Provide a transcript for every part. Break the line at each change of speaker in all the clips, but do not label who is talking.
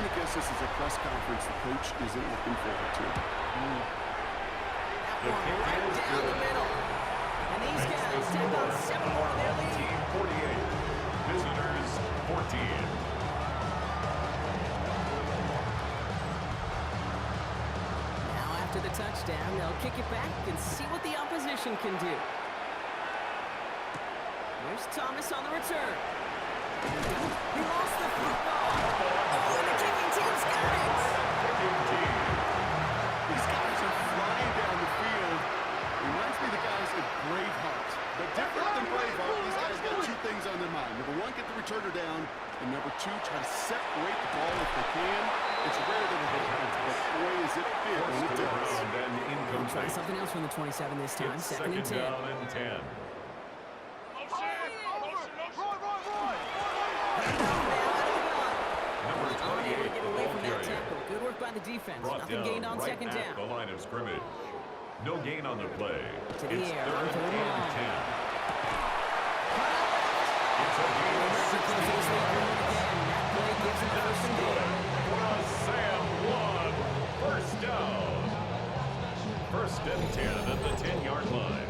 to guess this is a press conference the coach isn't looking forward to.
That one right down the middle. And these guys take on 7 more of their lead.
48. Visitors 14.
Now after the touchdown, they'll kick it back and see what the opposition can do. Here's Thomas on the return. He lost the football. Oh, and the kicking team's got it.
These guys are flying down the field. Reminds me of the guys at Braveheart. But different than Braveheart, these guys got 2 things on their mind. Number 1, get the returner down. And number 2, try to separate the ball if they can. It's rare that it happens, but boy, is it big when it does.
We'll try something else from the 27 this time. Second and 10.
Down and 10.
Unable to get away from that tackle. Good work by the defense. Nothing gained on second down.
The line of scrimmage. No gain on the play.
To the
It's
air.
3rd and 10. It's a gain of 16.
That play gives him a first and goal.
Sam One. First down. 1st and 10 at the 10-yard line.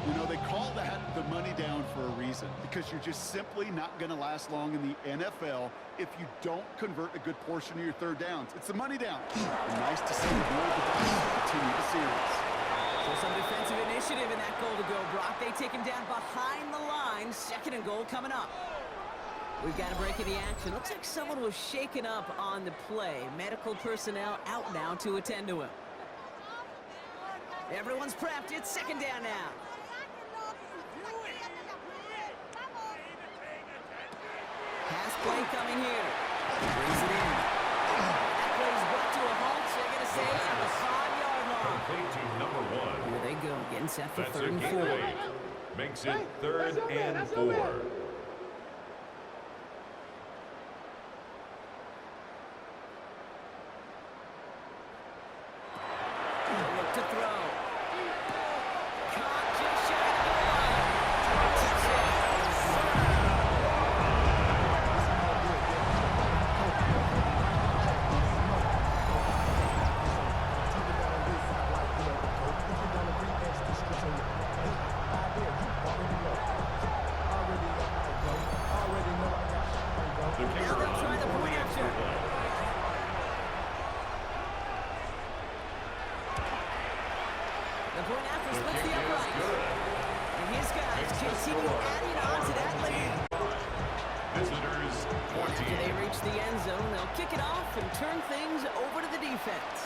You know, they call that the money down for a reason, because you're just simply not going to last long in the NFL if you don't convert a good portion of your 3rd downs. It's the money down. And nice to see the roll the dice continue the series.
So some defensive initiative in that goal to go, Brock. They take him down behind the line. 2nd and goal coming up. We've got a break in the action. Looks like someone was shaken up on the play. Medical personnel out now to attend to him. Everyone's prepped. It's 2nd down now. Pass play coming here. Brings it in. That play is brought to a halt. So they're going to say at the 5-yard line.
Complete to number 1.
Here they go. Getting set for
That's
3rd
a
and
gain
4.
of 8. Makes it 3rd and 4.
Look to throw. Caught just shy of the line.
The kicker
Now they'll try
on
the point after. The point after splits the upright. And his guys continue adding on to that lead.
Visitors
After
14.
they reach the end zone, they'll kick it off and turn things over to the defense.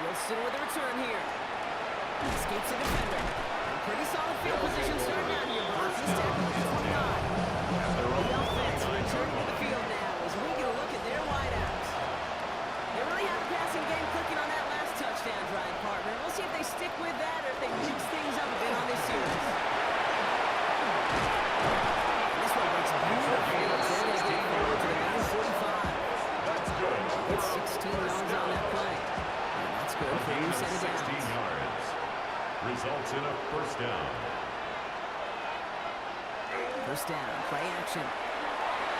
Wilson with a return here. Escapes a defender. And pretty solid field position starting out here. Brock is tackled at the 29. The offense returning to the field now as we get a look at their wideouts. They really have a passing game cooking on that last touchdown drive, partner. We'll see if they stick with that or if they mix things up a bit on this series. This one breaks beautiful fields. They're going to get forward to the 9:45.
That's good.
It's 16 yards on that play. And that's good for
Gain
new
of
set of
16
downs.
yards. Results in a 1st down.
1st down, play action.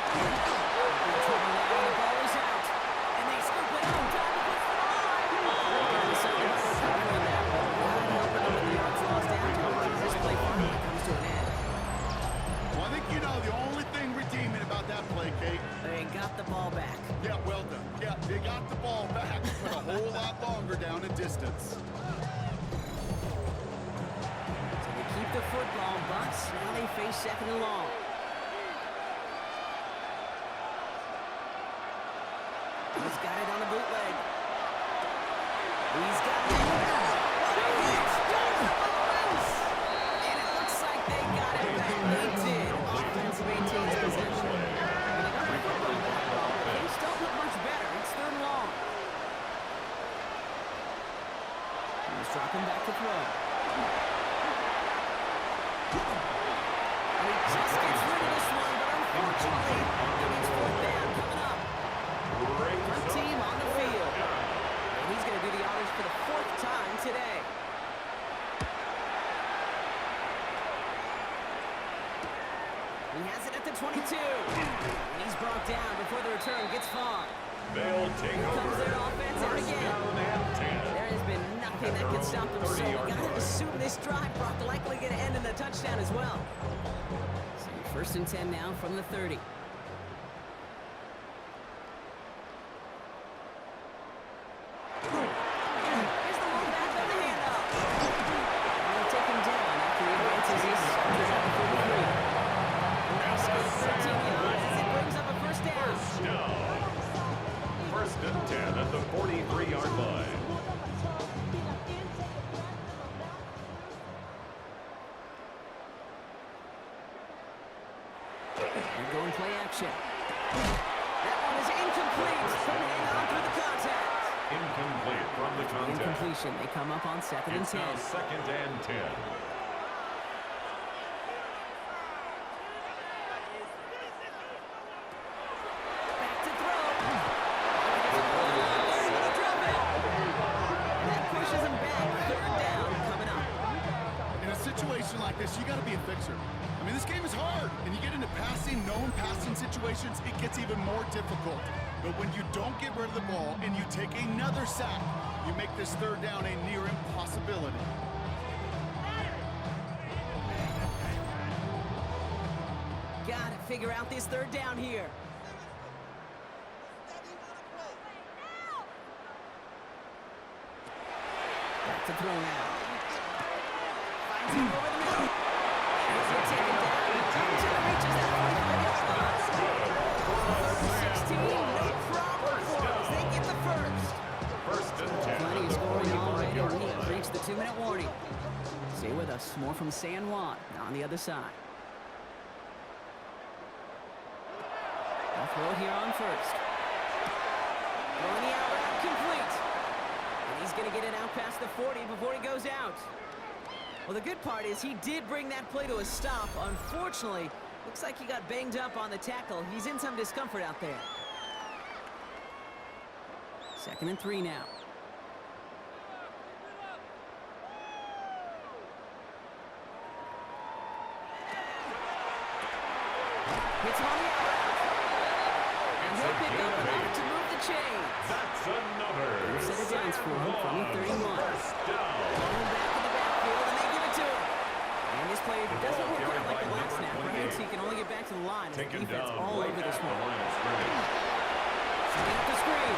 Trouble now, and the ball is out. And they scoop it up. Time to push the line. They're deciding to recover that. Not helping them with the yards lost afterwards as this play finally comes to an end.
Well, I think you know the only thing redeeming about that play, Kate.
They got the ball back.
Yeah, well done. Yeah, they got the ball back, but a whole lot longer down in distance.
So they keep the football, but now they face 2nd and long. He's got it on the bootleg. He's got it. And it looks like they got it back. They did. Offense maintains possession. And they got the football back. Things don't look much better. It's 3rd and long. He's dropping back to throw. And he just gets rid of this one, but unfortunately, it's 4th down coming up. One team on the field. And he's going to do the honors for the 4th time He has it at the 22. And he's brought down before the return gets far.
They'll take
Here comes
over.
their offense out
First
again.
down and 10.
There has been nothing that can stop them, so you
30-yard
gotta
line.
assume this drive brought likely going to end in a touchdown as well. So first and 10 now from the 30. Here's the long back on the handoff. And they'll take him down after he advances his shoulders at the 43. Nice gain of 13 yards as it brings up a first down.
First down. First and 10 at the 43-yard line.
They're going play action. That one is incomplete. Couldn't hang on through the contact.
Incomplete from the contact.
Incompletion. They come up on second and
It's
10.
now second and 10.
Back to throw. There's the drop it. And that pushes him back. Third down coming up.
In a situation like this, you got to be a fixer. I mean, this game is hard, and you get into known passing situations, it gets even more difficult. But when you don't get rid of the ball and you take another sack, you make this third down a near impossibility.
Gotta figure out this third down here. Back to throw now. Finds him over the middle. And he'll take him down. Until it reaches that 45-yard line. 16, no problem for us. They get the first.
First and 10
Plenty
at
of
the
scoring already.
45-yard
We have
line.
reached the 2-minute warning. Stay with us. More from San Juan on the other side. They'll throw here on first. Throwing the out route complete. And he's going to get it out past the 40 before he goes out. Well, the good part is he did bring that play to a stop. Unfortunately, looks like he got banged up on the tackle. He's in some discomfort out there. Second and 3 now. Hits him on the out route. And he'll pick up enough to move the chains.
That's another
Set it down for him from the 31.
First down.
Going back in the backfield, and they give it to him. And this play doesn't work out like the last snap. Perhaps he can only get back to the line.
Take him
Defense
down
all
right
over this
at the
one.
line of scrimmage.
Setting up the screen.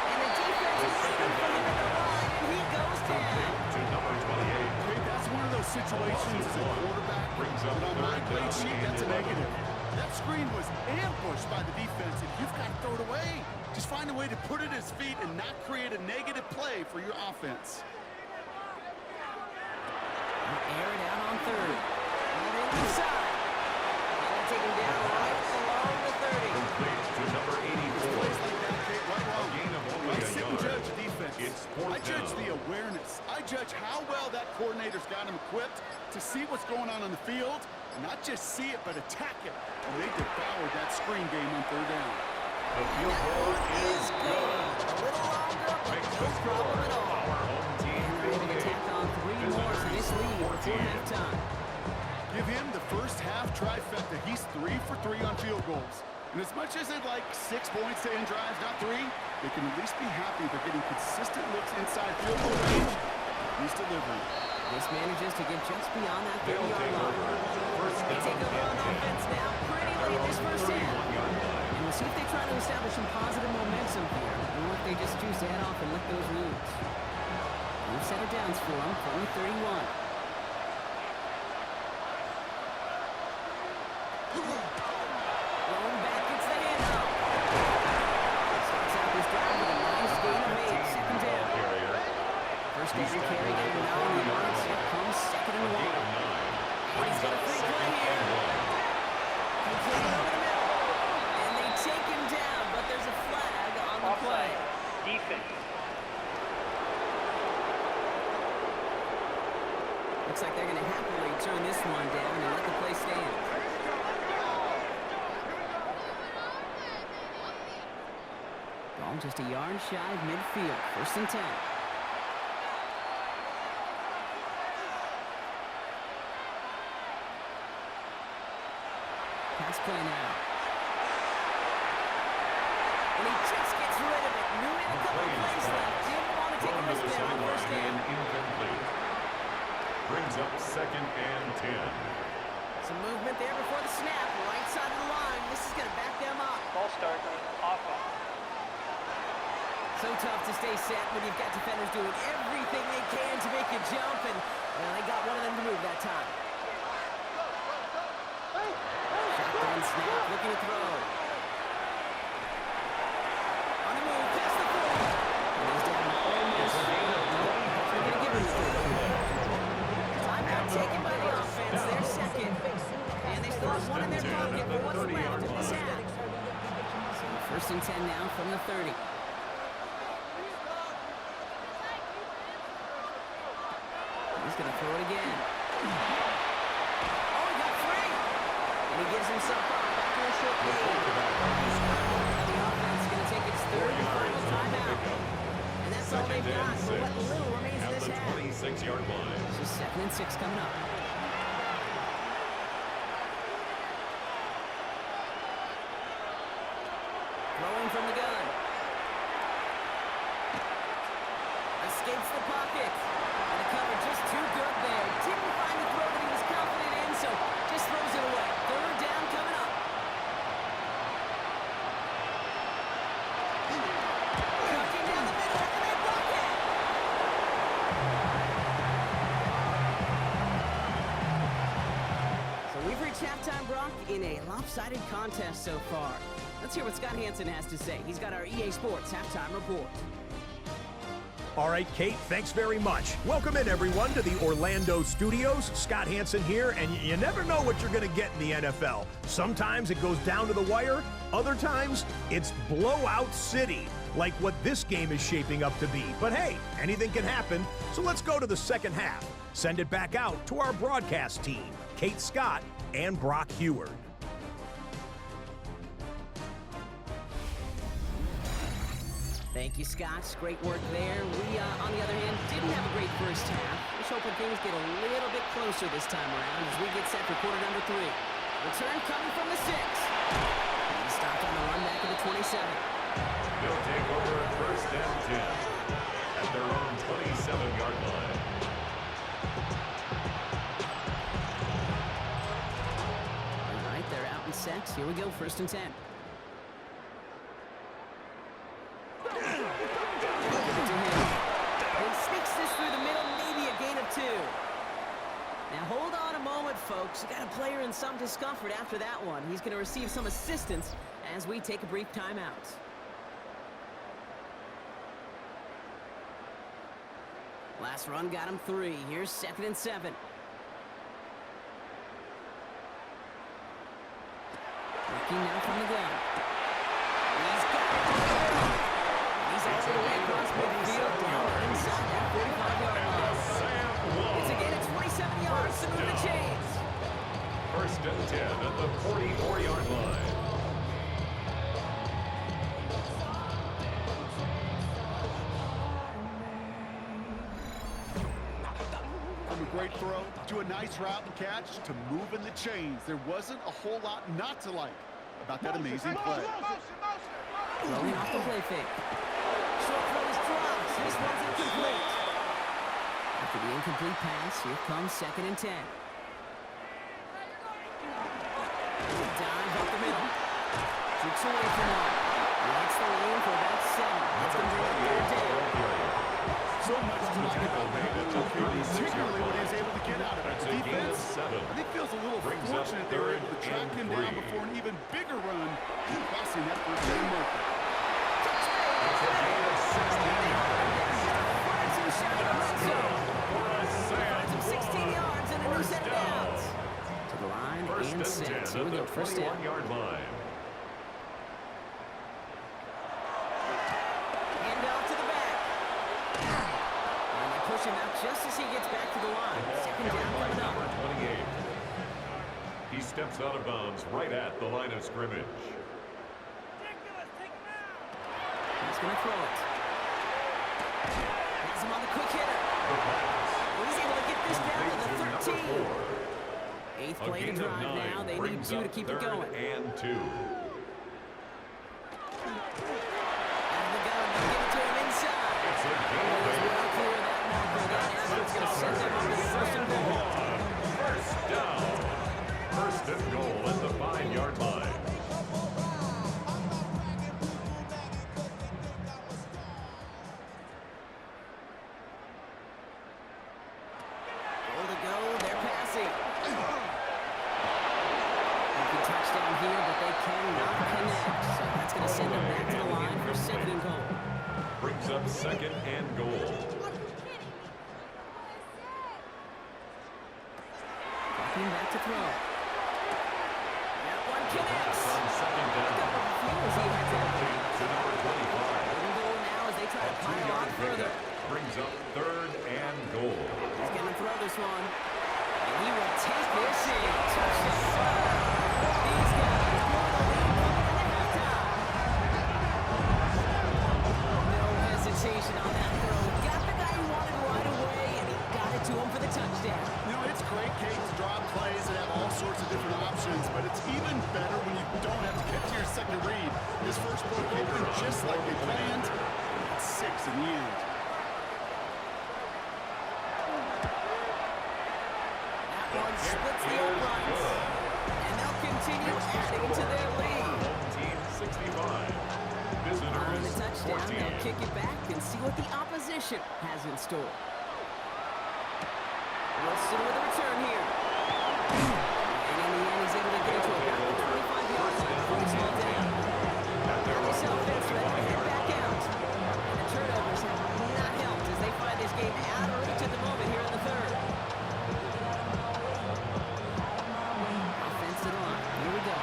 And the defense is waiting for him at the line, and he goes down.
To number 28.
Okay, that's one of those situations as a quarterback
Brings up
that on my
third
grade
down
sheet,
and
that's a
11.
negative. That screen was ambushed by the defense, and you've got to throw it away. Just find a way to put it at his feet and not create a negative play for your offense.
Air it out on third. And inside. And they take him down right along the 30.
Complete to number 84.
Plays like that, okay, right
A
wrong.
gain of only
I
a
sit and
yard.
judge defense.
It's fourth
I judge
down.
the awareness. I judge how well that coordinator's got him equipped to see what's going on the field, and not just see it, but attack it. And they devoured that screen game on third down.
The field goal is good.
A little longer, but
Makes
no
the score
problem at all.
our home team
Ready to
58.
tack on 3 more to this lead before halftime.
Give him the first half trifecta. He's 3 for 3 on field goals. And as much as they'd like 6 points to end drives, not 3, they can at least be happy they're getting consistent looks inside field goal range. He's delivering.
This manages to get just beyond that
They'll
30-yard
take
line.
over. First
They take
down
over on
and 10.
offense now, pretty late this first half.
31-yard line.
And we'll see if they try to establish some positive momentum here, or if they just choose to head off and lick those wounds. We've set it down for them from the 31. Rolling back, gets the handoff. Starts out this drive with a nice gain of 8, second down.
Carrier.
First down carry down to 9 yards. Here comes second and 1.
Gain of 9.
He's
Brings
got
up
a free play
second
here.
and 1.
Complete over the middle. And they take him down, but there's a flag on the play.
Defense.
Looks like they're going to happily turn this one down and let the play stand. Ball just a yard shy of midfield. First and 10. pass play now. And he just gets rid of it. Knew he had a couple of plays left. Didn't want to take a risk there on first down.
Incomplete. Brings up 2nd and 10.
Some movement there before the snap. Right side of the line. This is going to back them up.
Ball start. Offense.
So tough to stay set when you've got defenders doing everything they can to make you jump, and well, they got one of them to move that time. Shotgun snap, looking to throw. On the move, past the 40. And he's down almost. They're going to give him the 30. Timeout taken by the offense. They're second. And they still have one in their pocket for what's left of this half. So 1st and 10 now from the 30. He's going to throw it again. Oh, he got free. And he gives himself up after a short lead. The offense is going to take its 3rd and final timeout. And that's all they've got for what little remains of this half.
26-yard line.
So 2nd and 6 coming up. Throwing from the gun. Escapes the pocket. And the cover just too good there. Didn't find the throw that he was confident in, so just throws it away. 3rd down coming up. Cutting down the middle, and they block it. So we've reached halftime, Brock, in a lopsided contest so far. Let's hear what Scott Hansen has to say. He's got our EA Sports halftime report.
All right, Kate, thanks very much. Welcome in, everyone, to the Orlando studios. Scott Hansen here, and you never know what you're going to get in the NFL. Sometimes it goes down to the wire. Other times, it's blowout city, like what this game is shaping up to be. But hey, anything can happen, so let's go to the second half. Send it back out to our broadcast team, Kate Scott and Brock Heward.
Thank you, Scott. Great work there. We, on the other hand, didn't have a great first half. Just hoping things get a little bit closer this time around as we get set for quarter number 3. Return coming from the 6. He stopped on the run back of the 27.
They'll take over 1st and 10 at their own 27-yard line.
All right, they're out and set. Here we go, 1st and 10. Now hold on a moment, folks. We got a player in some discomfort after that one. He's going to receive some assistance as we take a brief timeout. Last run got him 3. Here's 2nd and 7. Looking now from the gun. He's got it. He's all the way across midfield down inside that 45-yard line. It's a gain of 27 yards to move the chains.
1st and 10 at the 44-yard line.
From a great throw to a nice route and catch to moving the chains. There wasn't a whole lot not to like about that amazing play.
Throwing off the play fake. Short throw is dropped. This one's incomplete. After the incomplete pass, here comes 2nd and 10. Dive up the middle. Shoots away from one. Lights the lane for about 7. That's going to be a 3rd down.
So much to like about that, particularly when he was able to get out of it. The defense, I think, feels a little fortunate they were able to track him down before an even bigger run, crossing that 1st down marker.
It's a gain of 16 yards.
Finds him 16 yards and a new set of downs. To the line and set. Here we go, 1st down.
21-yard line.
Hand off to the back. And they push him out just as he gets back to the line. 2nd down coming up.
Number 28. He steps out of bounds right at the line of scrimmage.
He's going to throw it. Has him on the quick hitter. He's able to get this down to the 13. Eighth
A
play to
gain of
drive
9
now. They need
brings
2 to
up
keep it
3rd
going.
and 2.
Out of the gun. They'll give it to him inside.
It's a gain of 8.
Well clear of that marker there. Now it's going to set them up with first and goal.
First down. First and goal at the 5-yard line.
Goal to go. They're passing. Good touchdown here, but they cannot connect. So that's going to send them back to the line for second and goal.
Brings up 2nd and goal.
Walking back to throw. That one connects.
On 2nd down.
Feels he had that.
To number 25.
Third and goal now as they try to pile on
2-yard
further.
pickup brings up 3rd and goal.
He's going to throw this one. And he will take this in. Touchdown. These guys blow the lead coming into halftime. No hesitation on that throw. Got the guy he wanted right away, and he got it to him for the touchdown.
You know, it's great, Kate, to draw plays and have all sorts of different options, but it's even better when you don't have to get to your second read. His first play came in just like they planned. It's 6 in the end.
That one splits the uprights. And they'll continue adding to their lead.
Team 65.
On the
Visitors
touchdown,
14.
they'll kick it back and see what the opposition has in store. Wilson with a return here. And in the end, he's able to get it to about the 25-yard line before he's slowed down. Now this offense ready to head back out. And the turnovers have not helped as they find this game out of reach at the moment here in the third. Offense to the line. Here we go.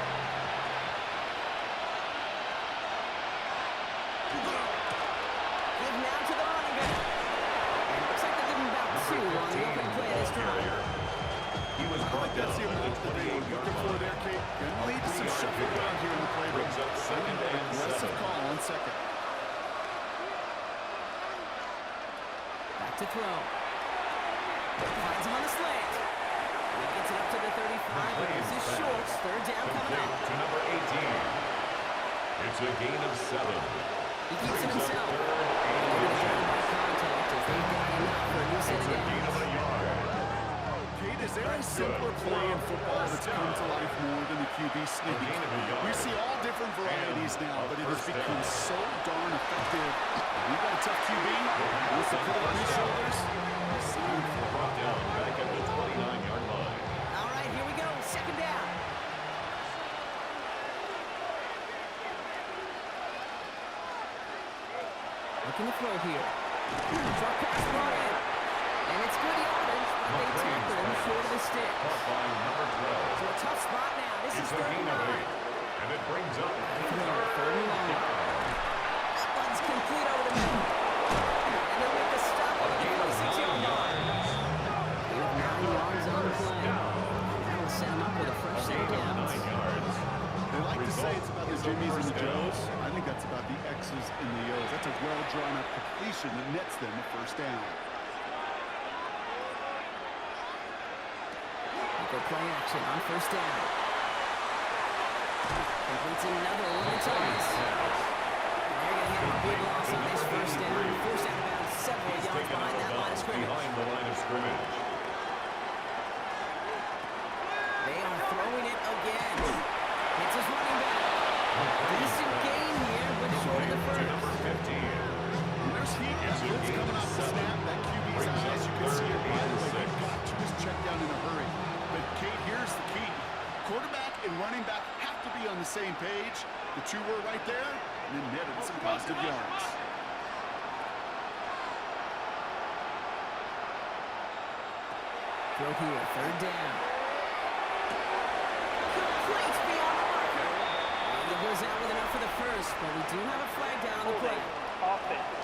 Give now to the running back. And it looks like they give him about 2 on the opening play of this drive.
He was brought down
That's the
at the
approach that they were
28-yard
looking for
line.
there, Kate. Gonna lead to some shuffling around here in the playbook.
Brings up 2nd and
Aggressive
7.
call on 2nd.
Back to throw. Finds him on the slant. And he gets it up to the 35. But this is short. Third down coming
Complete
up.
to number 18. It's a gain of 7.
He keeps it
Brings up
himself.
3rd and
Contact as they've got enough for a new set of
a gain
downs.
of a yard.
Kate, is there a simpler play in football that's come to life more than the QB sneak?
gain of a yard.
We see all different varieties now, but it has
first
become
down.
so darn effective. You got a tough QB, wants to put it on his shoulders. Sign for it.
Brought down back at the 29-yard line.
All right, here we go. Second down. Looking to throw here. Short pass brought in. And it's good yardage, but they tackle him short of the stick.
Caught by number 12.
So a tough spot now. This is
It's a
third
gain
and
of 8.
9.
And it brings up
Third and long. That one's complete over the middle. And they'll make the stop at the 46-yard line. They have 9 yards on the play. That will set them up with a fresh set of downs.
9 yards.
They like to say it's about the Jimmies and the Joes. I think that's about the X's and the O's. That's a well-drawn-up completion that nets them a first down.
Go play action on first down. Completes another long toss. They're going to have a big loss on this first down. Forced out about several yards
Taken
behind
out
that
of
line of
bounds
scrimmage.
behind the line of scrimmage.
They are throwing it again. It's his running back. Decent gain here, but short of the
To
first.
number 15.
There's heat.
It's a
It's
gain
coming
of
off the
7.
snap. That QB's
Brings
eyes,
up
you can see it
3rd
right
and
away.
6.
He got to his check down in a hurry. But Kate, here's the key. Quarterback and running back have to be on the same page. The two were right there, and then netted some positive yards.
Throw here, third down. Complete beyond the marker. And he goes out with enough for the first, but we do have a flag down on the play.
Offense.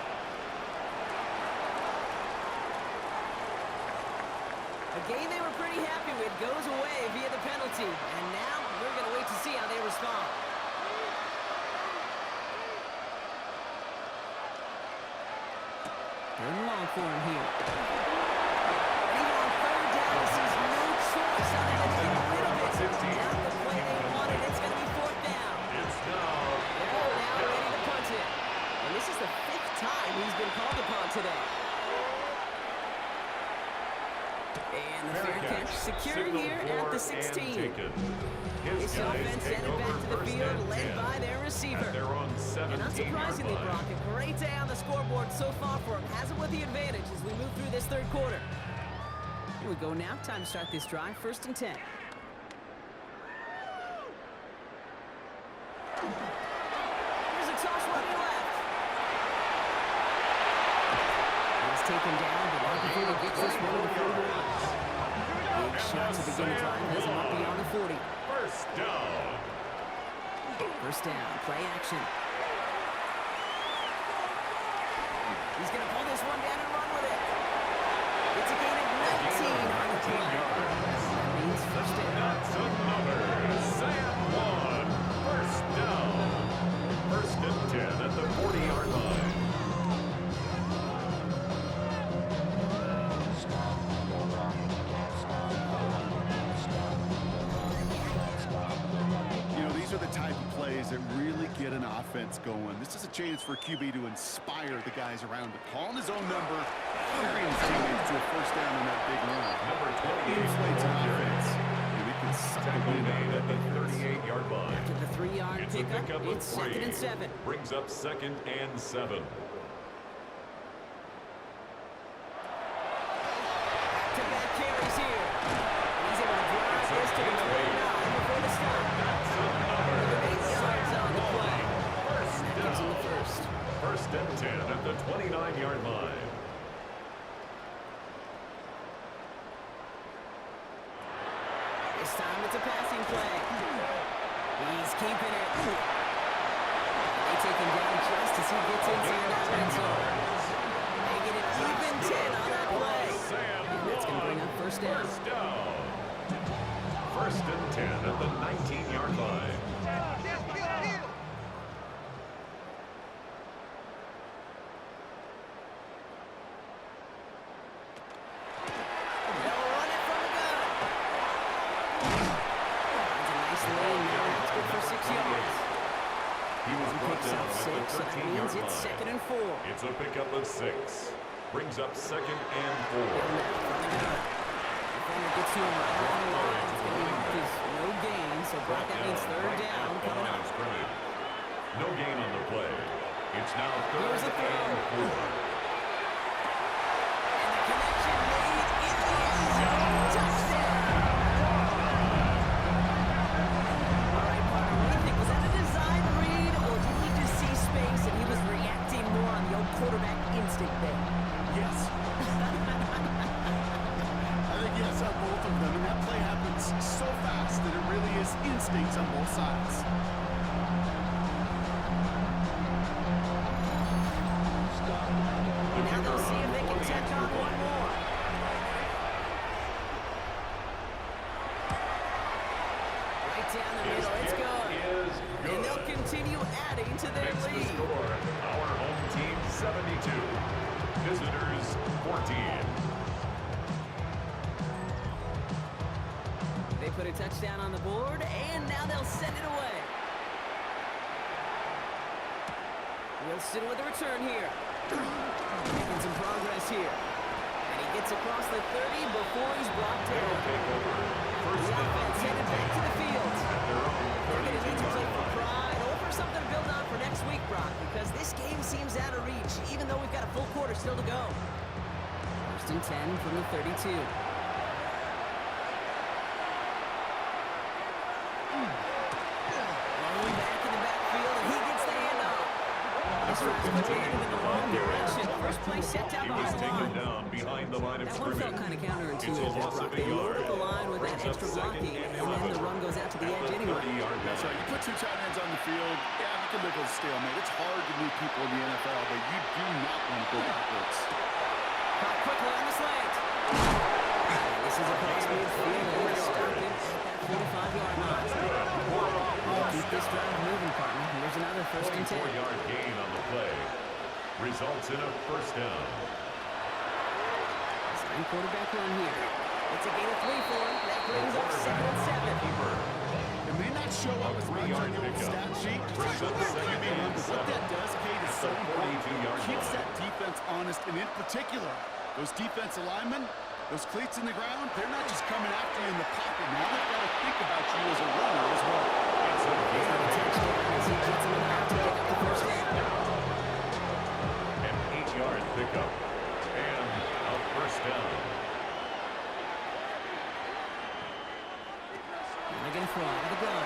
A game they were pretty happy with goes away via the penalty. And now we're going to wait to see how they respond. Third and long for him here. And even on third down, he sees no choice other than to get 16.
taken.
This offense headed back to the field, led by their receiver.
At their own
And
17-yard
unsurprisingly,
line.
Brock, a great day on the scoreboard so far for him. Has him with the advantage as we move through this third quarter. Here we go now. Time to start this drive. 1st and 10. Here's a toss running left. He's taken down, but not before he gets this one over 41. Big shot to begin the drive. Has him up beyond the 40.
First down.
First down, play action. He's going to pull this one down and run with it. It's a gain of 19 on the play. That means first down.
That's another. Sam one. First down. 1st and 10 at the 40-yard line.
You know, these are the type of plays that really get an offense going. This is a chance for QB to inspire the guys around him. Calling his own number, carrying his teammates to a first down on that big run.
Number 28.
Inflates an offense, and we can suck the
Tackle
wind out
made
of
at
that
the
defense.
38-yard line.
After the 3-yard
It's a pickup of
it's
3.
2nd and 7.
Brings up 2nd and 7.
Back-to-back carries here. And he's able to drive this to the 29 before the stop.
That's another.
8 yards on the play.
First
That gives him the
down.
first.
1st and 10 at the 29-yard line.
This time it's a passing play. He's keeping it. They take him down just as he gets inside that red zone. They get an even 10 on that play. And that's going to bring up first down.
First down. 1st and 10 at the 19-yard line.
They'll run it from the gun. That's a nice lane there. That's good for 6 yards.
He was brought
Picks
down
up
at
6,
the
so that
13-yard
means it's
line.
2nd and 4.
It's a pickup of 6. Brings up 2nd and 4.
Defender gets to him right on the line. It's going to be marked as no gain, so Brock, that means third down coming up.
No gain on the play. It's now
Here's
3rd
the throw.
and 4.
And the connection made in the end zone. Touchdown! All right, Parker, what do you think? Was that a design read, or did he just see space and he was reacting more on the old quarterback instinct there?
Yes. I think yes on both of them, and that play happens so fast that it really is instincts on both sides.
Now they'll see if they can tack on one more. Right down the middle, it's good.
Is
And they'll
good.
continue adding to their
Makes the
lead.
score. Our home team 72. Visitors 14.
They put a touchdown on the board, and now they'll send it away. Wilson with a return here. Making some progress here. And he gets across the 30 before he's blocked
They'll
down.
take over. First
The offense
down.
headed back to the field.
At their own
They're going to need to play for
32-yard line.
pride or for something to build on for next week, Brock, because this game seems out of reach, even though we've got a full quarter still to go. 1st and 10 from the 32. Rolling back in the backfield, and he gets the handoff. This drive's continuing in the wrong direction. First play set down
He was
behind the
taken
line.
down behind the line of
That one felt
scrimmage.
kind of
It's a
counterintuitive,
loss
Brock.
of a
They load
yard.
up the line with that
Brings up
extra
2nd
blocking,
and
and then the
11.
run goes out to the
At
edge anyway.
30-yard
That's right.
line.
You put two tight ends on the field, yeah, you can live with a stalemate. It's hard to move people in the NFL, but you do not want to go backwards.
Caught quickly on the slant. And this is a pass midfield, and we're stopping at that 45-yard line. Keep this drive moving, partner. Here's another 1st and 10.
24-yard gain on the play. Results in a first down.
Sign quarterback run here. It's a gain of 3 for him. That brings up 2nd and 7.
It may not show up as much on the old stat sheet,
Brings up
but
second and
what that does, Kate, is so
At the
important.
42-yard
Keeps
line.
that defense honest, and in particular, those defensive linemen, those cleats in the ground, they're not just coming after you in the pocket. Now they've got
They're going to throw out of the gun.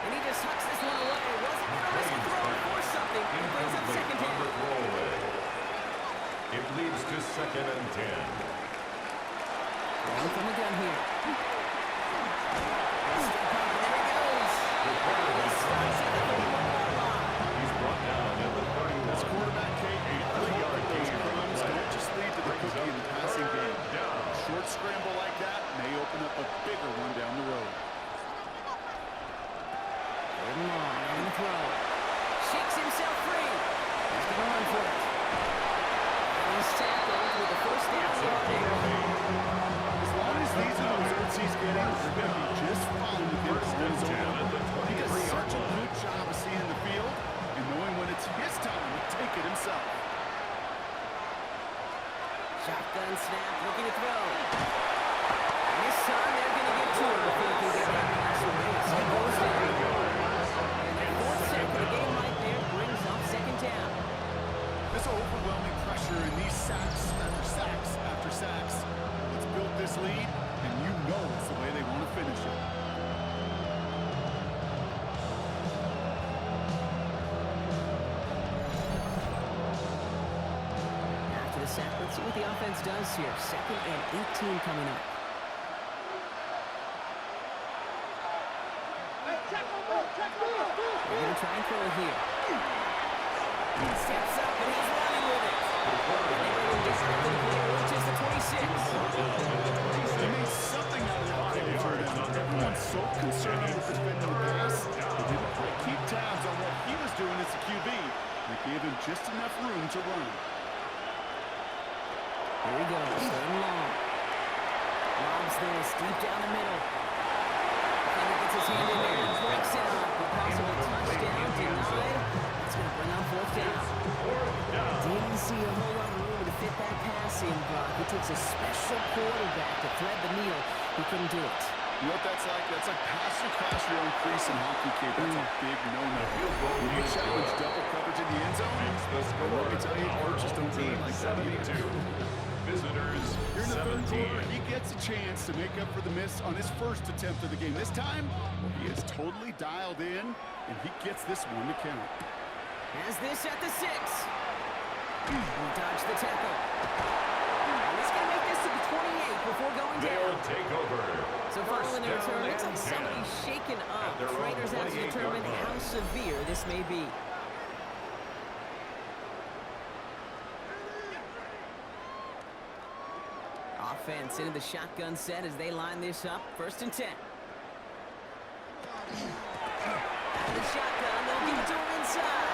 And he just hucks this one away. Wasn't going to risk a throw or something. It brings up second down.
It leads to 2nd and 10.
Throwing from the gun here. Step up, and there he goes. He starts at the 31-yard line.
He's brought down at the 31.
This quarterback, Kate, a 3-yard gain. Runs don't just lead to the cookie in the passing game. A short scramble like that may open up a bigger one down the road.
Third and long, and the throw. Shakes himself free. He's going to run for it. And he's tackled with the first down yard.
As long as these are the results he's getting, they're going to be just fine with him pulling his own number. He does such a good job of seeing the field and knowing when it's his time to take it himself.
Shotgun snap, looking to throw. And this time they're going to get to him if he can get that pass away. So he goes down. And that 4th sack of the game right there brings up second down.
This overwhelming pressure and these sacks after sacks after sacks. It's built this lead, and you know it's the way they want to finish it.
After the sack, let's see what the offense does here. 2nd and 18 coming up. They're going to try and throw it here. He steps up and he's running with it. And they bring him just after the player, which is the 26.
They made something out of that play for them. Everyone's so concerned with defending the pass. They didn't quite keep tabs on what he was doing as a QB. They gave him just enough room to run.
Here he goes, 3rd and long. Lobs this deep down the middle. Defender gets his hand in there and breaks it up. A possible touchdown denied. That's going to bring on 4th down. Didn't see a whole lot of room to fit that pass in, Brock. It takes a special quarterback to thread the needle. He couldn't do it.
You know what that's like? That's like pass or crash your own crease in hockey, kid. That's a big no-no. When you challenge double coverage in the end zone, let me tell you, coaches don't do it like that either.
Visitors,
Here in the 3rd
17.
quarter, he gets a chance to make up for the miss on his first attempt of the game. This time, he is totally dialed in, and he gets this one to count.
Has this at the 6. He dodged the tackle. And he's going to make this to the 28 before going
They'll
down.
take over.
So following the
First
return,
down
looks like
and
somebody's
10.
shaken up.
At their own
Trainers have to
28-yard
determine
line.
how severe this may be. Offense into the shotgun set as they line this up. 1st and 10. Out of the shotgun, they'll give it to him inside.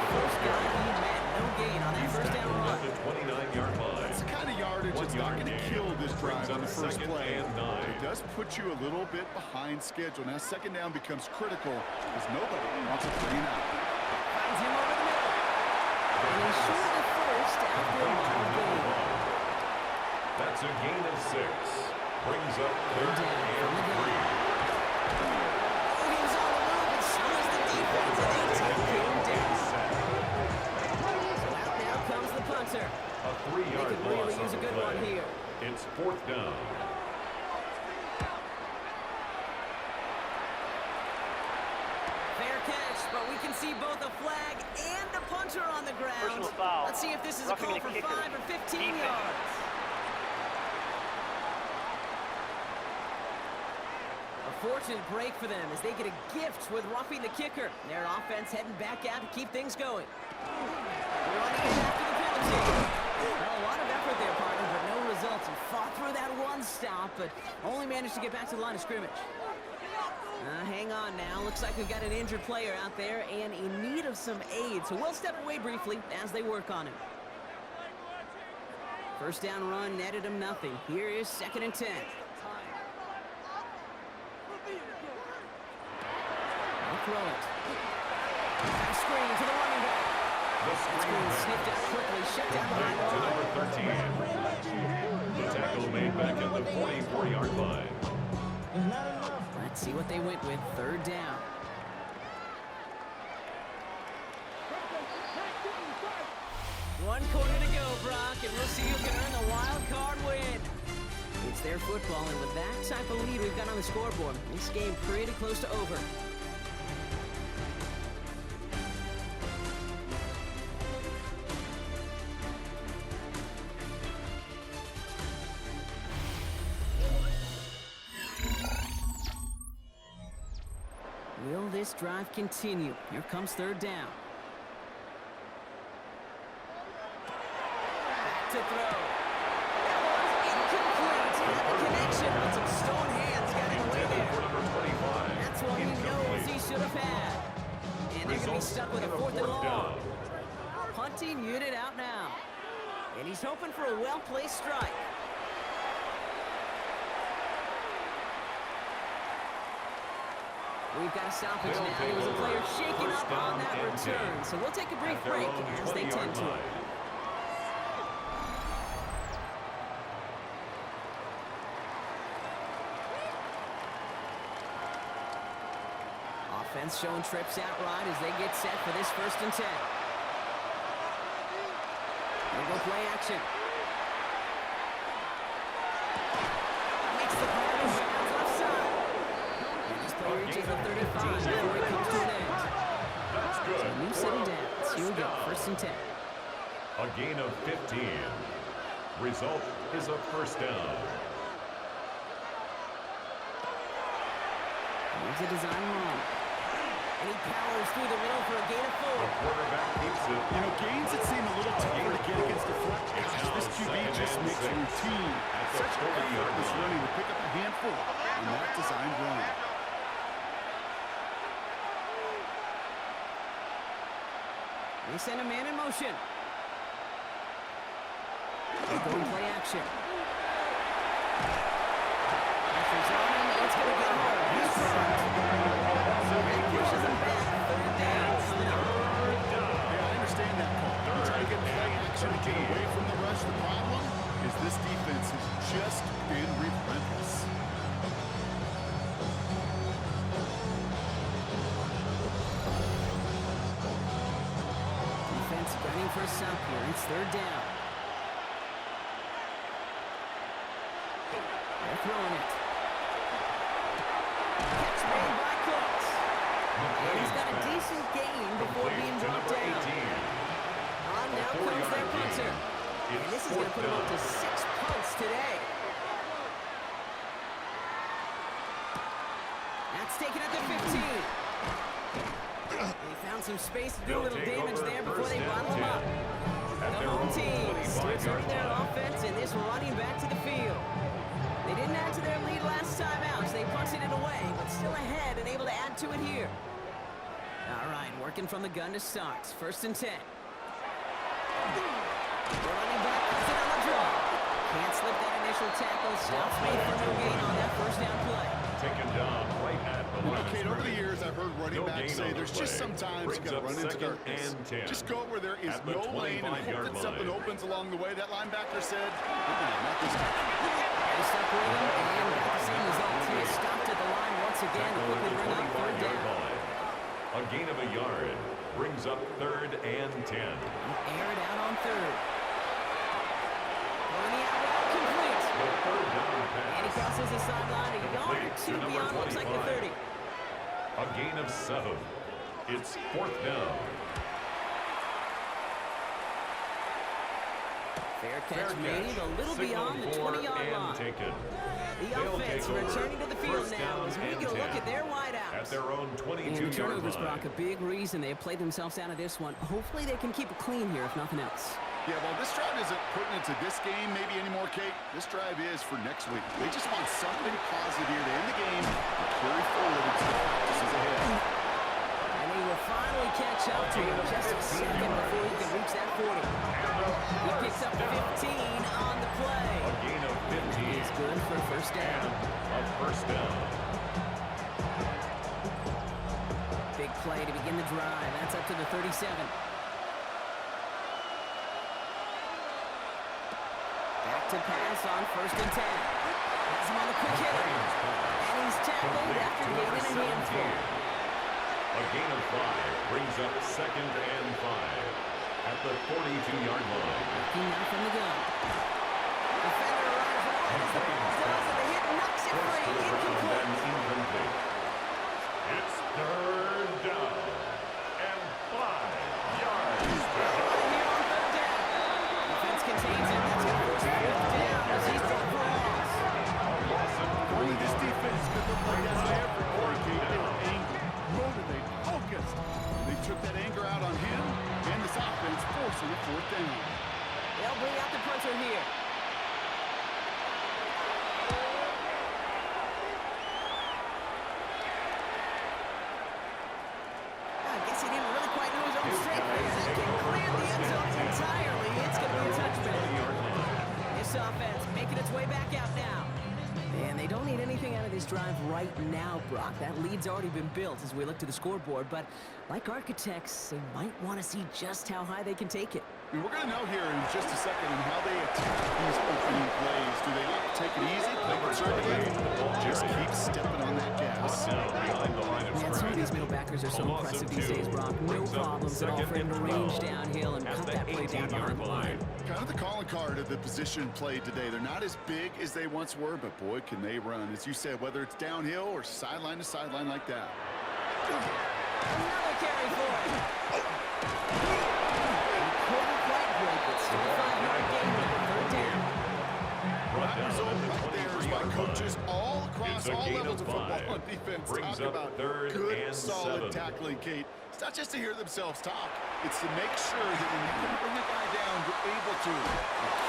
First guy he met. No gain on that first down run.
At the 29-yard line.
That's the kind of yardage that's not going to kill this drive on the first play. It does put you a little bit behind schedule. Now 2nd down becomes critical because nobody wants to bring it out.
Finds him over the middle. And he's short of the first after a long gain.
That's a gain of 6. Brings up 3rd
Down from the
and
gun.
3.
Oh, he was on the move, and so is the defense, and they take him down. So out now comes the punter.
A
They
3-yard
could
loss
really
on
use a
the
good
play.
one here.
It's 4th down.
Fair catch, but we can see both a flag and a punter on the ground.
Personal foul.
Let's see if this is a
Roughing
call
the
for
kicker.
5 or 15
Defense.
yards. A fortunate break for them as they get a gift with roughing the kicker. Their offense heading back out to keep things going. Running it after the penalty. Well, a lot of effort there, partner, but no results. He fought through that one stop, but only managed to get back to the line of scrimmage. Hang on now. Looks like we've got an injured player out there and in need of some aid. So we'll step away briefly as they work on him. First down run netted him nothing. Here is 2nd and 10. They'll throw it. Screen to the running back. Screen sniffed out quickly. Shut down behind
To
the line.
number 13. The tackle made back at the 44-yard line.
Let's see what they went with. 3rd down. One quarter to go, Brock, and we'll see who can earn the wild card win. It's their football, and with that type of lead we've got on the scoreboard, this game pretty close to over. Will this drive continue? Here comes third down. Back to throw. That was incomplete. Had the connection, but some stone hands got in the way there. That's one he knows he should have had. And they're going to be stuck with a 4th and long. Punting unit out now. And he's hoping for a well-placed strike. We've got a stoppage now. There was a player shaking up on that return. So we'll take a brief break as they tend to it. Offense showing trips out right as they get set for this 1st and 10. They go play action. Makes the play out of bounds offside. And this play reaches the 35 before it comes to an end.
That's good.
So new set of downs. Here we go, 1st and 10.
A gain of 15. Result is a 1st down.
Here's a design run. And he powers through the middle for a gain of 4.
The quarterback keeps it.
You know, gains that seem a little tougher to get against the front. Gosh, this QB just makes routine such an effortless running to pick up a handful in that designed run.
They send a man in motion. They go and play action. Pressure's on him. It's going to get hard. He's sacked. And pushes him back. 3rd down.
Yeah, I understand that call. They're trying to get play action to get away from the rush. The problem is this defense has just been relentless.
Defense gunning for a stop here. It's 3rd down. They're throwing it. Catch made by Cooks. And he's got a decent gain before being brought down. On now comes their punter. And this is going to put him up to 6 punts today. That's taken at the 15. They found some space to do a little damage there before they bottle him up. The home team still turning their offense, and this running back to the field. They didn't add to their lead last time out, so they punted it away, but still ahead and able to add to it here. All right, working from the gun to start. 1st and 10. The running back puts it on the draw. Can't slip that initial tackle. Stops made for no gain on that 1st down play.
Taken down right at the line.
Okay, over the years, I've heard running backs say there's just sometimes you got to run into darkness. Just go where there is no lane and hope that something opens along the way. That linebacker said, not this time.
They stuck with him and got the same result. He is stopped at the line once again to quickly bring up 3rd down.
A gain of a yard brings up 3rd and 10.
Air it out on 3rd. On the out route, complete.
The 3rd down
And he
pass.
crosses the sideline a yard or 2 beyond looks like the 30.
A gain of 7. It's 4th down.
Fair catch made a little beyond the 20-yard line.
Taken.
The
They'll
offense
take over.
returning to the field
1st
now
down
as we
and
get a look
10.
at their
At
wideouts.
their own
And the
22-yard
turnovers,
line.
Brock, a big reason they have played themselves out of this one. Hopefully they can keep it clean here, if nothing else.
Yeah, well, this drive isn't pertinent to this game maybe anymore, Kate. This drive is for next week. They just want something positive here to end the game and carry forward into the practices ahead.
And he will finally catch up to him just a second before he can reach that 40. He picks up 15 on the play.
A gain of 15.
He's good for a 1st down.
A 1st down.
Big play to begin the drive. That's up to the 37. Back to pass on 1st and 10. Has him on the quick hitter. And he's tackled after gaining a handful.
A gain of 5 brings up 2nd and 5 at the 42-yard line.
Looking now from the gun. Defender arrives right as the ball's
like as every Kate, they were angry, motivated, focused. They took that anger out on him and this offense, forcing a fourth down.
They'll bring out the punter here. I guess he didn't really quite know his own strength there. That kick cleared the end zone entirely. It's going to be a touchback. This offense making its way back out now. And they don't need anything out of this drive right now, Brock. That lead's already been built as we look to the scoreboard. But like architects, they might want to see just how high they can take it.
And we're going to know here in just a second how they attack these opening plays. Do they take it easy, play conservative, just keep stepping on that gas?
Man, some of these middle backers are so impressive these days, Brock. No problems at all for him to range downhill and cut that play down behind the line.
Kind of the calling card of the position played today. They're not as big as they once were, but boy, can they run. As you said, whether it's downhill or sideline to sideline like that.
Another carry for him. Couldn't quite break it. Still a 5-yard gain there. Third down.
That result right there is by coaches all across all levels of football on defense. Talk about good, solid tackling, Kate. It's not just to hear themselves talk. It's to make sure that when you can bring a guy down, you're able to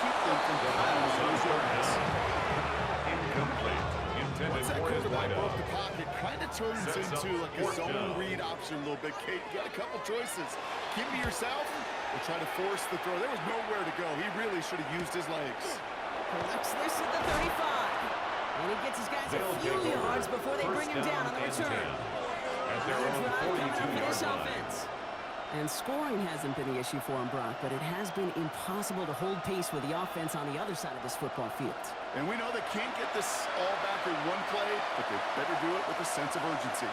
keep them from fouling those yards.
Incomplete. Intended
Once that
for his
quarterback
wideout.
broke the pocket, kind of turns into like a zone read option a little bit. Kate, you got a couple choices. Keep it yourself or try to force the throw. There was nowhere to go. He really should have used his legs.
Collects this at the 35. And he gets his guys a few yards before they bring him down on the return. Another drive coming up for this offense. And scoring hasn't been the issue for him, Brock, but it has been impossible to hold pace with the offense on the other side of this football field.
And we know they can't get this all back in one play, but they better do it with a sense of urgency.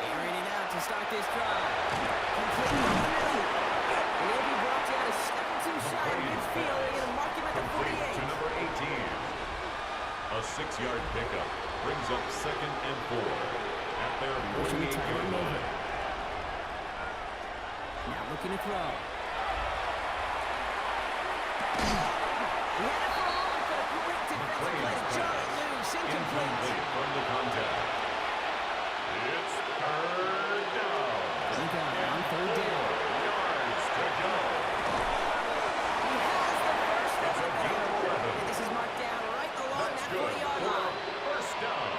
Airing it out to start this drive. Complete in the middle. And he'll be brought down a step or two shy of midfield. They're going to mark him at the 48.
To number 18. A 6-yard pickup brings up 2nd and 4 at their 48-yard line.
Now looking to throw. He had it for a moment, but a great defensive play to jar it loose. Incomplete.
From the contact. It's third down.
On third down.
Yards to go.
He has the first down. And this is marked down right along that 40-yard line.
First down.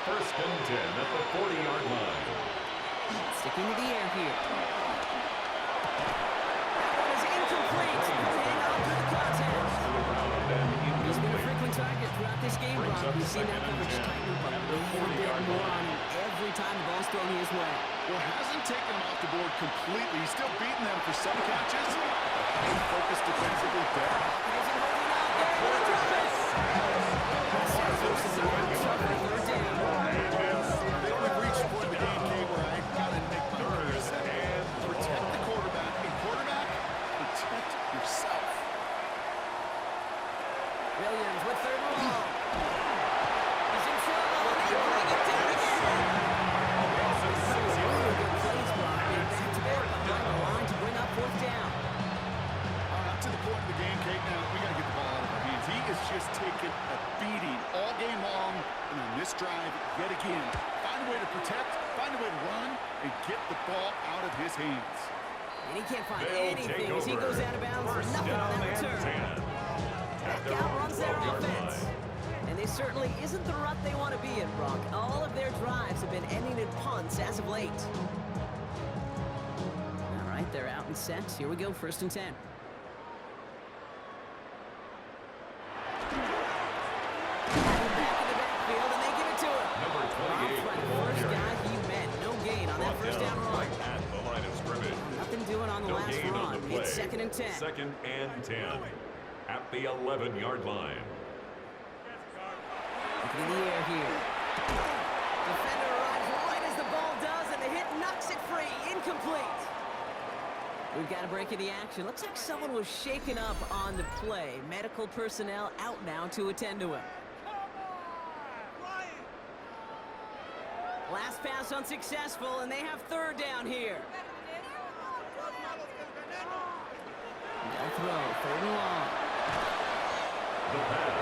1st and 10 at the 40-yard line.
Sticking to the air here. That one is incomplete. Hang on to the contact. He's been a frequent target throughout this game, Brock. We've seen that coverage tighten up a little bit more on him every time the ball's thrown his way.
Well, hasn't taken him off the board completely. He's still beating them for some catches. Focused defensively better.
Isn't holding out there. Gonna drop it. Third down.
They only reached the point in the game, Kate, where I got to make my reset. Protect the quarterback. And quarterback, protect yourself.
Williams with third and long. He's in trouble. They bring it down again. Really good plays, Brock. And back-to-back behind the line to bring up 4th down.
Up to the point of the game, Kate, now we got to get the ball out of our hands. He is just taking a beating all game long. And on this drive, yet again, find a way to protect, find a way to run, and get the ball out of his hands.
And he can't find
They'll
anything
take
as he
over.
goes out of bounds.
First
Nothing on
down
that
and
return.
10.
Back out runs their offense. And they certainly isn't the rut they want to be in, Brock. All of their drives have been ending in punts as of late. All right, they're out and set. Here we go, 1st and 10. Back in the backfield, and they give it to him.
Number 28.
Off by the first guy he met. No gain on that first down run.
Right at the line of scrimmage.
Nothing doing on the
No
last
gain on
run.
the play.
It's 2nd and 10.
2nd and 10 at the 11-yard line.
Looking in the air here. Defender arrives right as the ball does, and the hit knocks it free. Incomplete. We've got a break in the action. Looks like someone was shaken up on the play. Medical personnel out now to attend to him. Last pass unsuccessful, and they have 3rd down here. No throw, 3rd and long.
The pass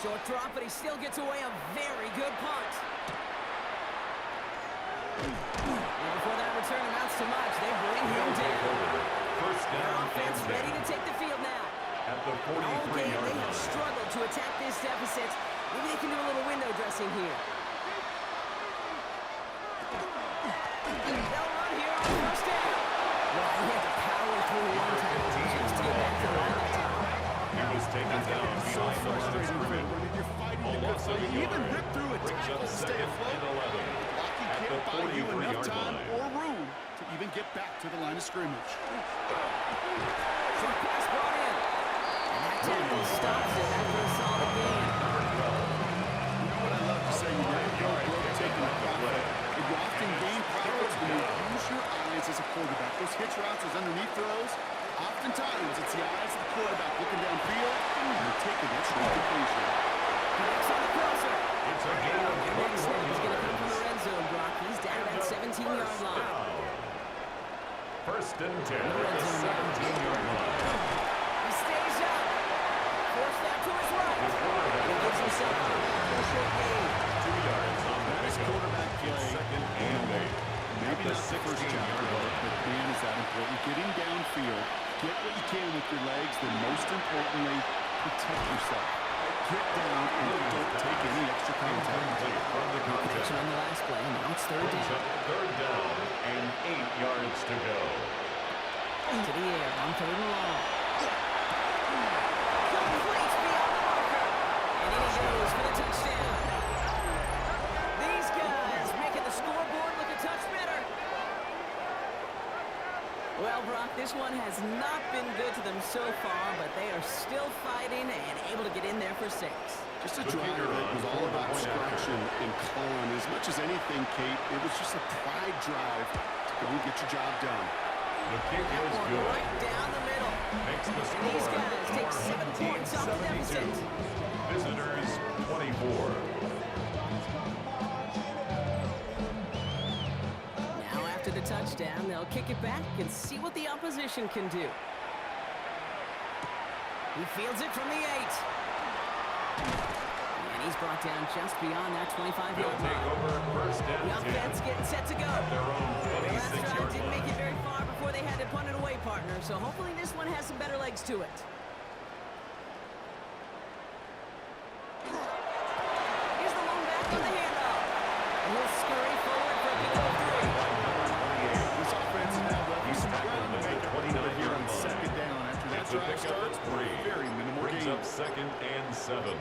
Short drop, but he still gets away a very good punt. And before that return amounts to much, they bring him down.
First
Their
down
offense
and
ready
10.
to take the field now.
At the
All game,
43-yard
they have
line.
struggled to attack this deficit. Maybe they can do a little window dressing here. They'll run here on first down. Well, he had to power through one time just to get back to the line that time.
He was taken down
So
behind the line of
frustrating for him
scrimmage.
when you're fighting
A
to
loss
go.
of a
You even
yard.
rip through a
Brings
tackle
up
to stay
second
afloat.
and 11.
Blocking
At
can't
the
buy you enough
43-yard
time
line.
or room to even get back to the line of scrimmage.
Short pass brought in. And that tackle stops it after a solid game.
You know what I love to say? You never go broke taking a profit. But you often gain profits when you use your eyes as a quarterback. Those hitch routes, those underneath throws, oftentimes it's the eyes of the quarterback looking downfield and taking that straight completion.
Connects on the crosser.
It's a gain of
Your next snap is going to come from
21
the red zone, Brock. He's down at that 17-yard line.
First and 10 at the 17-yard line.
He stays up. Forced that to his right. He gives himself a short gain.
2 yards on the
Best
pickup.
quarterback play.
It's second and 8.
Maybe
At
not the first
16-yard
down,
line.
but man, is that important. Getting downfield, get what you can with your legs, then most importantly, protect yourself. Get down and don't take any extra contact.
Incomplete from the contest.
Connection on the last play. Now it's third
Brings
down.
up third down and 8 yards to go.
To the air on third and long. Complete beyond the marker. And in he goes for the touchdown. These guys making the scoreboard look a touch better. Well, Brock, this one has not been good to them so far, but they are still fighting and able to get in there for 6.
Just a drive that was all about scratching and clawing. As much as anything, Kate, it was just a pride drive to go and get your job done.
The kick
That
is
one
good.
right down the middle.
Makes the
And these
score
guys take 7 points off the
14-72.
deficit.
Visitors 24.
Now after the touchdown, they'll kick it back and see what the opposition can do. He fields it from the 8. And he's brought down just beyond that 25-yard
They'll take
line.
over first
The
and 10.
offense getting set to go.
At their own
The last
26-yard
drive didn't make
line.
it very far before they had to punt it away, partner. So hopefully this one has some better legs to it. Here's the lone back on the handoff. And he'll scurry forward for a pick of 3.
This offense is now well
He's
some
tackled
ground to
at
make
the
up for it here
29-yard
on
line.
second down. After that
It's a
drive
pickup
starts,
of 3.
very minimal
Brings
gain.
up second and 7.
They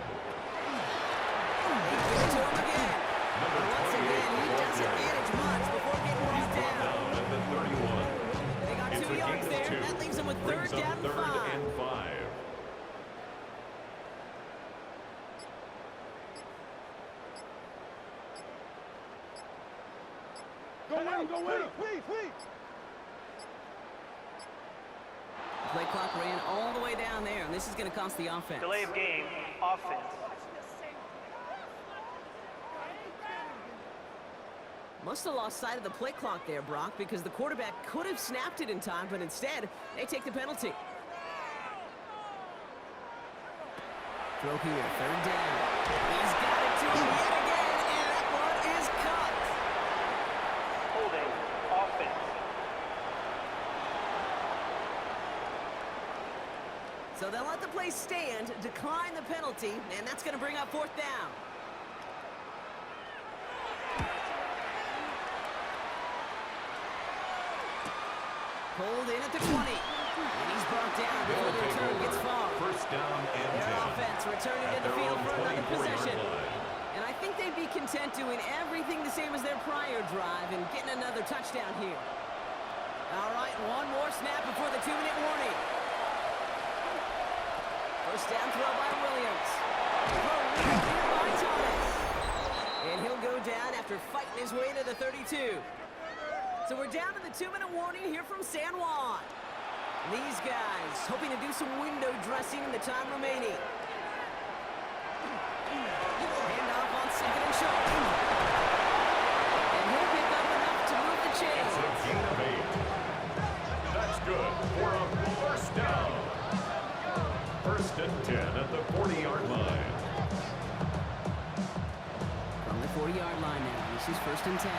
give it to him again.
Number
Once again, he
28,
doesn't manage much before getting brought down.
down at the 31.
They got
It's
2
a
yards
gain of
there.
2.
That leaves them with
Brings
third
up
down and
third
5.
and 5.
Play clock ran all the way down there, and this is going to cost the offense.
Delay of game, offense.
Must have lost sight of the play clock there, Brock, because the quarterback could have snapped it in time, but instead, they take the penalty. Throw here, third down. He's got it to him yet again, and that one is cut.
Holding, offense.
So they'll let the play stand, decline the penalty, and that's going to bring up fourth down. Pulled in at the 20. And he's brought down before the return gets far.
First down and
Their
10.
offense returning to
At
the
their
field
own
for another
24-yard
possession.
line.
And I think they'd be content doing everything the same as their prior drive and getting another touchdown here. All right, one more snap before the 2-minute warning. First down throw by Williams. Throw by Thomas. And he'll go down after fighting his way to the 32. So we're down to the 2-minute warning here from San Juan. These guys hoping to do some window dressing in the time remaining. Handoff on second and short. And he'll pick up enough to move the chains.
It's a gain of 8. That's good for a first down. First and 10 at the 40-yard line.
From the 40-yard line now, this is first and 10.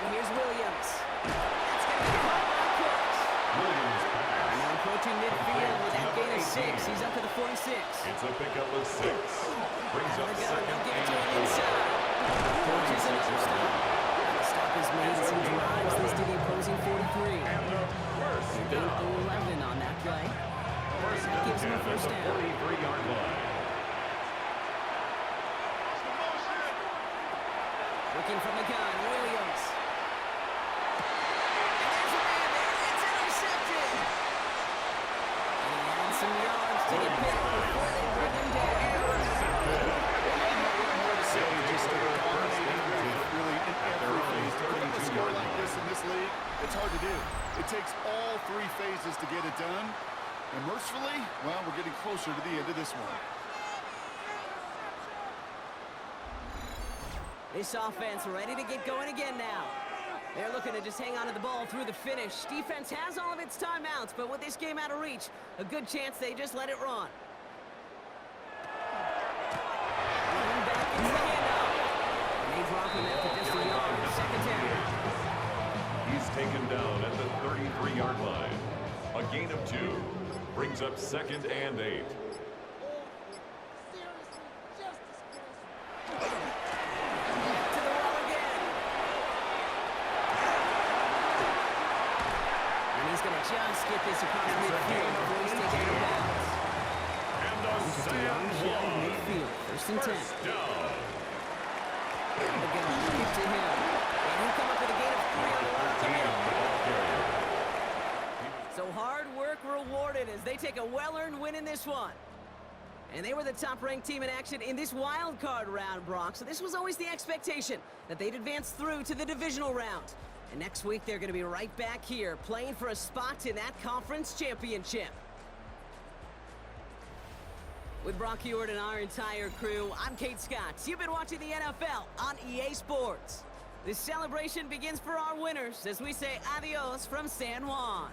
Here's Williams. That's going to be caught by Cooks.
Williams pass.
Now approaching midfield with that gain of 6. He's up to the 46.
It's a pickup of 6. Brings up second
They'll get it to
and
him
4.
inside. Approaches another stop. The stop is made as he drives this to the opposing 43.
And the first
Gain
down.
11 on that play.
First
That gives him
and
a
10
first
at the
down.
43-yard line.
Looking from the gun, Williams. And there's a man there. It's intercepted. And he adds some yards to the pit before they bring him down.
Really, in every phase, to put up a score like this in this league, it's hard to do. It takes all 3 phases to get it done. And mercifully, well, we're getting closer to the end of this one.
This offense ready to get going again now. They're looking to just hang on to the ball through the finish. Defense has all of its timeouts, but with this game out of reach, a good chance they just let it run. Running back is the handoff. And they drop him after just a yard. Second down.
He's taken down at the 33-yard line. A gain of 2. Brings up second and 8.
Just get this across midfield before he's taken out of bounds.
And a
Just a long shot of midfield. First and 10.
first down.
And again, kick to him. And he'll come up with a gain of 3 on the line. So hard work rewarded as they take a well-earned win in this one. And they were the top-ranked team in action in this wild card round, Brock. So this was always the expectation that they'd advance through to the divisional round. And next week, they're going to be right back here, playing for a spot in that conference championship. With Brock Ewart and our entire crew, I'm Kate Scott. You've been watching the NFL on EA Sports. This celebration begins for our winners as we say adios from San Juan.